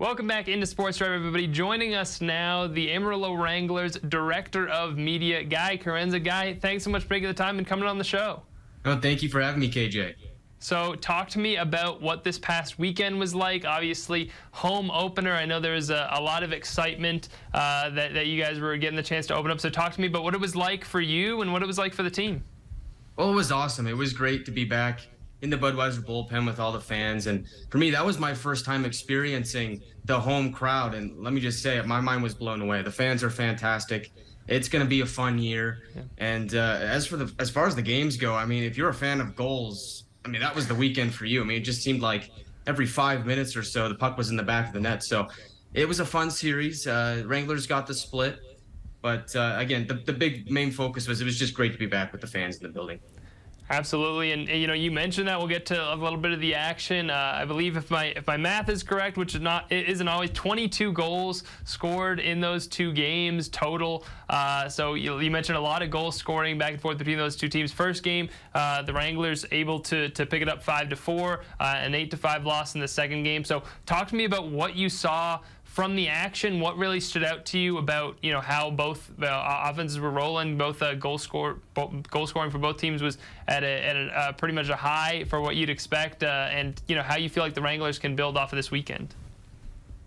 Welcome back into Sports Drive, everybody. Joining us now, the Amarillo Wranglers Director of Media, Guy Chiarenza. Guy, thanks so much for taking the time and coming on the show. Oh, thank you for having me, KJ. So talk to me about what this past weekend was like. Obviously, home opener. I know there was a lot of excitement that you guys were getting the chance to open up. So talk to me about what it was like for you and what it was like for the team. Well, it was awesome. It was great to be back in the Budweiser Bull Pen with all the fans. And for me, that was my first time experiencing the home crowd. And let me just say it, my mind was blown away. The fans are fantastic. It's going to be a fun year. Yeah. And as far as the games go, I mean, if you're a fan of goals, I mean, that was the weekend for you. I mean, it just seemed like every 5 minutes or so, the puck was in the back of the net. So it was a fun series. Wranglers got the split. But again, the big main focus was it was just great to be back with the fans in the building. Absolutely, and you know, you mentioned that. We'll get to a little bit of the action. I believe if my math is correct, which isn't always, 22 goals scored in those two games total. So you mentioned a lot of goal scoring back and forth between those two teams. First game, the Wranglers able to pick it up 5-4, an 8-5 loss in the second game. So talk to me about what you saw from the action. What really stood out to you about, you know, how both offenses were rolling, both goal scoring for both teams was at a pretty much a high for what you'd expect, and you know how you feel like the Wranglers can build off of this weekend.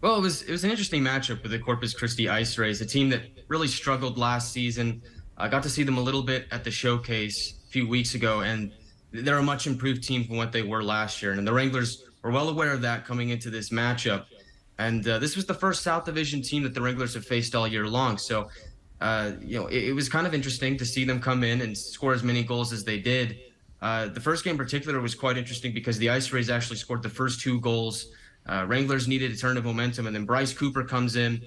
Well, it was an interesting matchup with the Corpus Christi Ice Rays, a team that really struggled last season. I got to see them a little bit at the showcase a few weeks ago, and they're a much improved team from what they were last year. And the Wranglers were well aware of that coming into this matchup. And this was the first South Division team that the Wranglers have faced all year long. So, you know, it was kind of interesting to see them come in and score as many goals as they did. The first game in particular was quite interesting because the Ice Rays actually scored the first 2 goals. Wranglers needed a turn of momentum, and then Bryce Cooper comes in,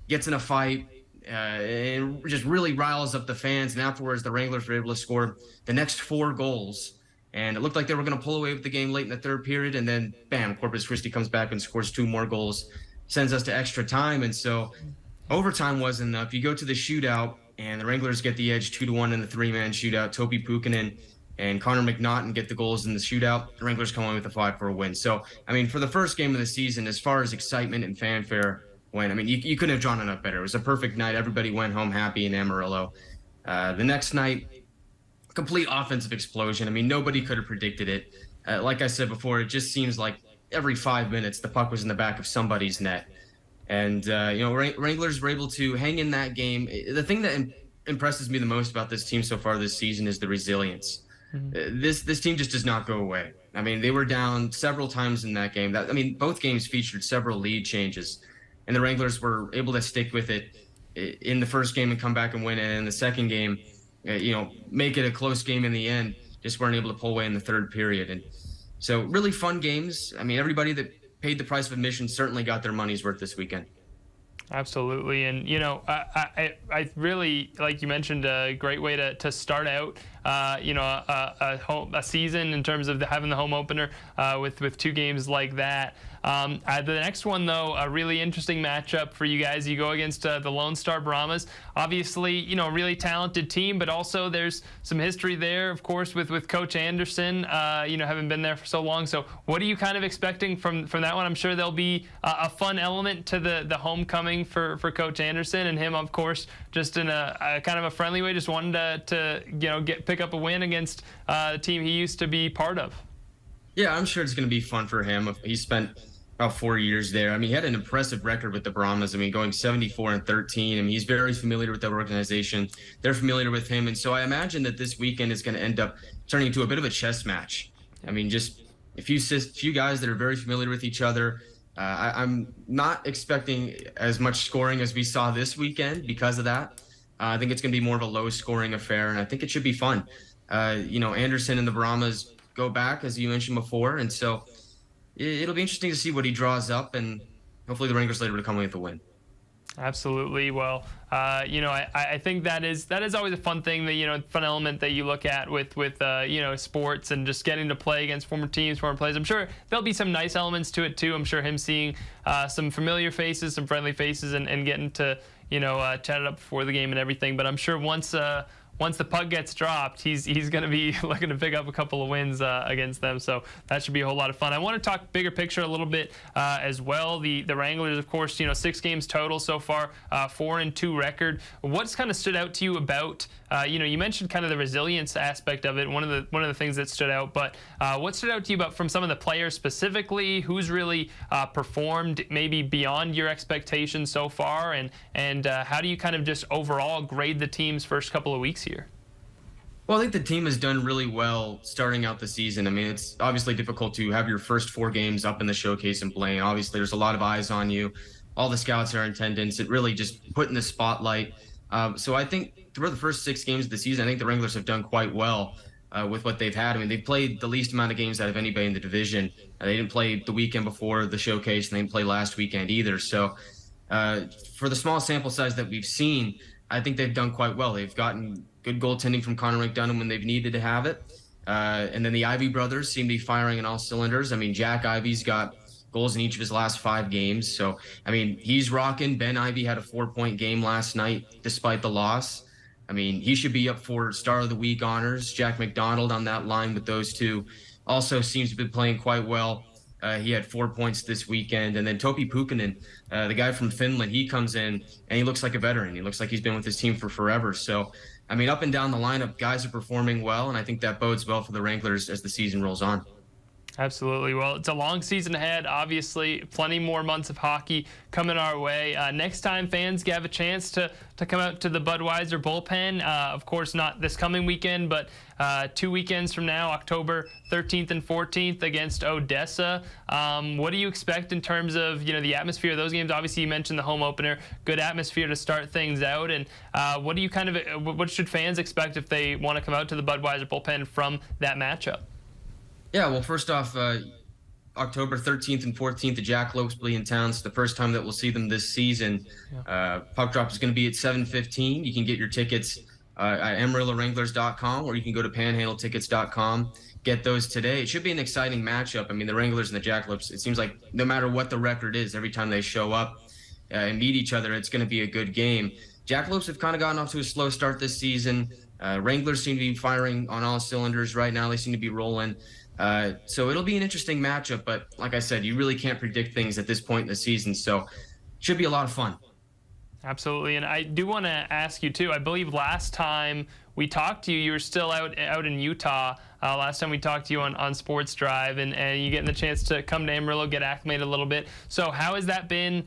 gets in a fight, and just really riles up the fans. And afterwards, the Wranglers were able to score the next 4 goals. And it looked like they were going to pull away with the game late in the third period. And then, bam, Corpus Christi comes back and scores 2 more goals, sends us to extra time. And so overtime wasn't enough. You go to the shootout, and the Wranglers get the edge 2-1 in the 3-man shootout. Topi Pukkanen and Connor McNaughton get the goals in the shootout. The Wranglers come away with a 5-4 win. So, I mean, for the first game of the season, as far as excitement and fanfare went, I mean, you couldn't have drawn it up better. It was a perfect night. Everybody went home happy in Amarillo. The next night, complete offensive explosion. I mean, nobody could have predicted it. Like I said before, it just seems like every 5 minutes the puck was in the back of somebody's net. And, you know, Wranglers were able to hang in that game. The thing that impresses me the most about this team so far this season is the resilience. Mm-hmm. This team just does not go away. I mean, they were down several times in that game. I mean, both games featured several lead changes. And the Wranglers were able to stick with it in the first game and come back and win. And in the second game, you know, make it a close game in the end, just weren't able to pull away in the third period. And so really fun games. I mean, everybody that paid the price of admission certainly got their money's worth this weekend. Absolutely. And, you know, I really, like you mentioned, a great way to start out, you know, a season in terms of having the home opener with 2 games like that. The next one, though, a really interesting matchup for you guys. You go against the Lone Star Brahmas. Obviously, you know, a really talented team, but also there's some history there, of course, with Coach Anderson, you know, having been there for so long. So what are you kind of expecting from that one? I'm sure there'll be a fun element to the homecoming for Coach Anderson, and him, of course, just in a kind of a friendly way, just wanting to you know, pick up a win against the team he used to be part of. Yeah, I'm sure it's going to be fun for him. He spent about 4 years there. I mean, he had an impressive record with the Brahmas. I mean, going 74-13. I mean, he's very familiar with that organization. They're familiar with him. And so I imagine that this weekend is going to end up turning into a bit of a chess match. I mean, just a few guys that are very familiar with each other. I'm not expecting as much scoring as we saw this weekend because of that. I think it's going to be more of a low-scoring affair, and I think it should be fun. You know, Anderson and the Brahmas go back, as you mentioned before, and so it'll be interesting to see what he draws up, and hopefully the Wranglers later will come away with a win. Absolutely. Well, you know, I think that is always a fun thing, that, you know, fun element that you look at with you know, sports and just getting to play against former teams, former players. I'm sure there'll be some nice elements to it too. I'm sure him seeing some familiar faces, some friendly faces, and getting to, you know, chat it up before the game and everything. But I'm sure once once the puck gets dropped, he's going to be looking to pick up a couple of wins against them. So that should be a whole lot of fun. I want to talk bigger picture a little bit as well. The Wranglers, of course, 6 games total so far, 4-2 record. What's kind of stood out to you about, you mentioned kind of the resilience aspect of it, one of the things that stood out, but what stood out to you about from some of the players specifically, who's really performed maybe beyond your expectations so far, and how do you kind of just overall grade the team's first couple of weeks here? Well, I think the team has done really well starting out the season. I mean, it's obviously difficult to have your first 4 games up in the showcase and playing. Obviously, there's a lot of eyes on you. All the scouts are in attendance. It really just put in the spotlight. So I think through the first 6 games of the season, I think the Wranglers have done quite well with what they've had. I mean, they've played the least amount of games out of anybody in the division. They didn't play the weekend before the showcase, and they didn't play last weekend either. So for the small sample size that we've seen, I think they've done quite well. They've gotten good goaltending from Connor McDonough when they've needed to have it. And then the Ivy brothers seem to be firing on all cylinders. I mean, Jack Ivy's got goals in each of his last 5 games. So, I mean, he's rocking. Ben Ivy had a 4-point game last night despite the loss. I mean, he should be up for Star of the Week honors. Jack McDonald on that line with those two also seems to be playing quite well. He had 4 points this weekend. And then Topi Pukkanen, the guy from Finland, he comes in and he looks like a veteran. He looks like he's been with his team for forever. So, I mean, up and down the lineup, guys are performing well, and I think that bodes well for the Wranglers as the season rolls on. Absolutely. Well, it's a long season ahead, obviously. Plenty more months of hockey coming our way. Next time fans have a chance to come out to the Budweiser Bull Pen, of course, not this coming weekend, but 2 weekends from now, October 13th and 14th against Odessa. What do you expect in terms of, the atmosphere of those games? Obviously, you mentioned the home opener. Good atmosphere to start things out. And what do you what should fans expect if they want to come out to the Budweiser Bull Pen from that matchup? Yeah, well, first off, October 13th and 14th, the Jackalopes will be in town. It's the first time that we'll see them this season. Yeah. Puck drop is going to be at 7:15. You can get your tickets at AmarilloWranglers.com, or you can go to PanhandleTickets.com. Get those today. It should be an exciting matchup. I mean, the Wranglers and the Jackalopes, it seems like no matter what the record is, every time they show up and meet each other, it's going to be a good game. Jackalopes have kind of gotten off to a slow start this season. Wranglers seem to be firing on all cylinders right now. They seem to be rolling. So it'll be an interesting matchup, but like I said, you really can't predict things at this point in the season, so it should be a lot of fun. Absolutely, and I do want to ask you too, I believe last time we talked to you, you were still out in Utah. Last time we talked to you on Sports Drive, and you getting the chance to come to Amarillo, get acclimated a little bit. So how has that been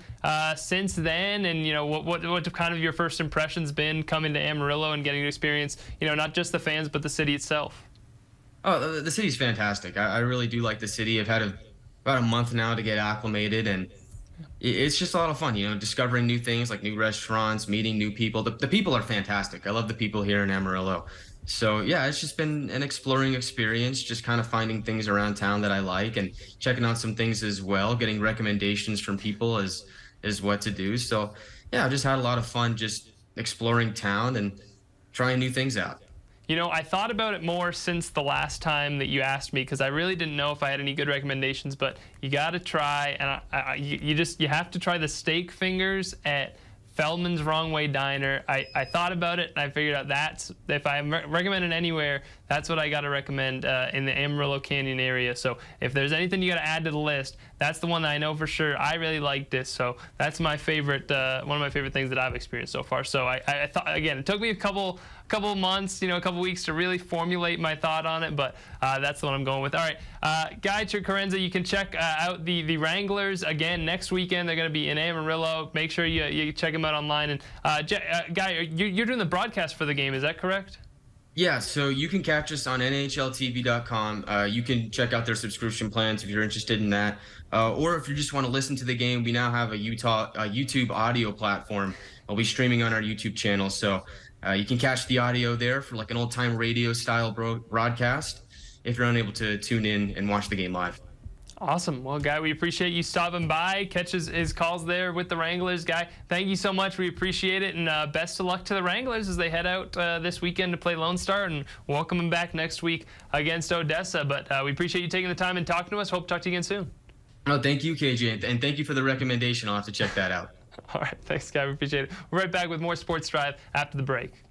since then? And what kind of your first impressions been coming to Amarillo and getting to experience, not just the fans but the city itself? Oh, the city's fantastic. I really do like the city. I've had about a month now to get acclimated, and it's just a lot of fun, discovering new things like new restaurants, meeting new people. The people are fantastic. I love the people here in Amarillo. So, yeah, it's just been an exploring experience, just kind of finding things around town that I like and checking out some things as well, getting recommendations from people is what to do. So, yeah, I've just had a lot of fun just exploring town and trying new things out. I thought about it more since the last time that you asked me, because I really didn't know if I had any good recommendations, but you got to try, and you have to try the steak fingers at Feldman's Wrong Way Diner. I thought about it, and I figured out if I'm recommending anywhere, that's what I got to recommend in the Amarillo Canyon area. So if there's anything you got to add to the list, that's the one that I know for sure. I really liked it, so that's my favorite, one of my favorite things that I've experienced so far. So I thought, again, it took me a couple months, a couple weeks to really formulate my thought on it, but that's the one I'm going with. All right, Guy Chiarenza, you can check out the Wranglers again next weekend. They're going to be in Amarillo. Make sure you check them out online. And Guy, you're doing the broadcast for the game, is that correct? Yeah, so you can catch us on NHLTV.com. You can check out their subscription plans if you're interested in that. Or if you just want to listen to the game, we now have a YouTube audio platform. We'll be streaming on our YouTube channel. So you can catch the audio there for like an old-time radio-style broadcast if you're unable to tune in and watch the game live. Awesome. Well, Guy, we appreciate you stopping by, catch his calls there with the Wranglers. Guy, thank you so much. We appreciate it, and best of luck to the Wranglers as they head out this weekend to play Lone Star, and welcome them back next week against Odessa. But we appreciate you taking the time and talking to us. Hope to talk to you again soon. Oh, thank you, KJ, and thank you for the recommendation. I'll have to check that out. All right. Thanks, Guy. We appreciate it. We're right back with more Sports Drive after the break.